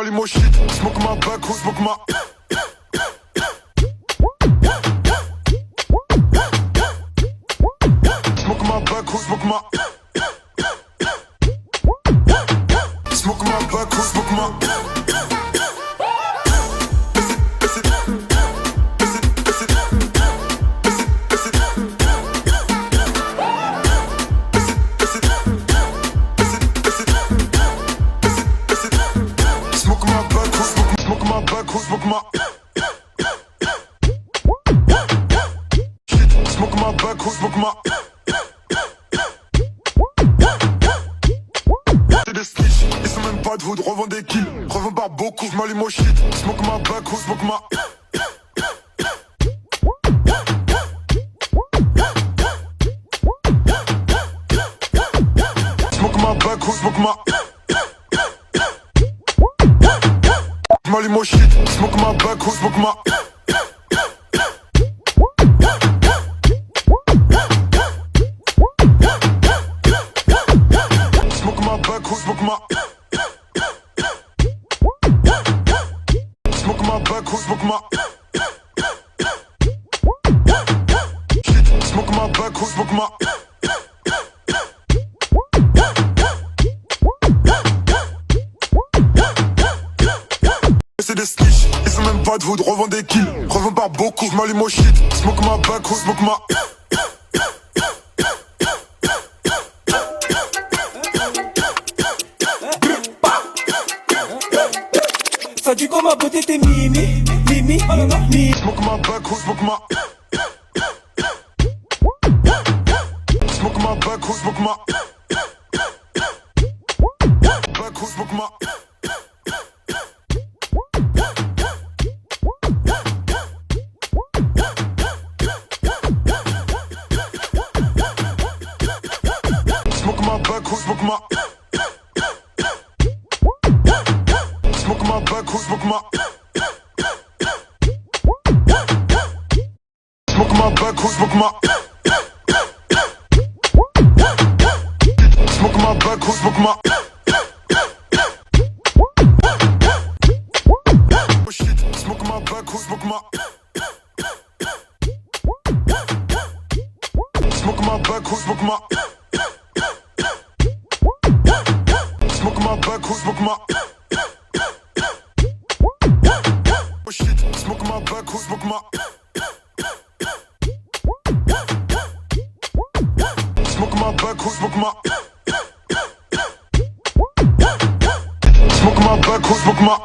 Limo shit, smoke my back, who smoke my smoke my back, who smoke my smoke my back, who smoke my who smoke my shit, smoke my back, who smoke my c'est des snitch, ils sont même pas de hood, revends des kills, revends par beaucoup, j'm'allume au shit, smoke my back, who smoke my smoke my back, who smoke my j'm'allume au shit, smoke my back, who smoke my smoke my back, who smoke my smoke my back, who smoke my shit, smoke my back, who smoke my c'est des snitch, ils sont même pas de hood, revends des kills, revends par beaucoup, j'm'allume au shit, smoke my back, who smoke my ça dit comme ma beauté t'es mimi, mimi, mimi. Smoke my back, who smoke my smoke my back, who smoke my back, who smoke my smoke my back, who smoke my smoke my back, who smoke my smoke my back, who smoke my smoke my back, who smoke my oh shit, smoke my back, who smoke my smoke my back, who smoke my smoke my back, who smoke my oh shit, smoke my back, who smoke my smoke my back, who smoke my smoke my back, who smoke my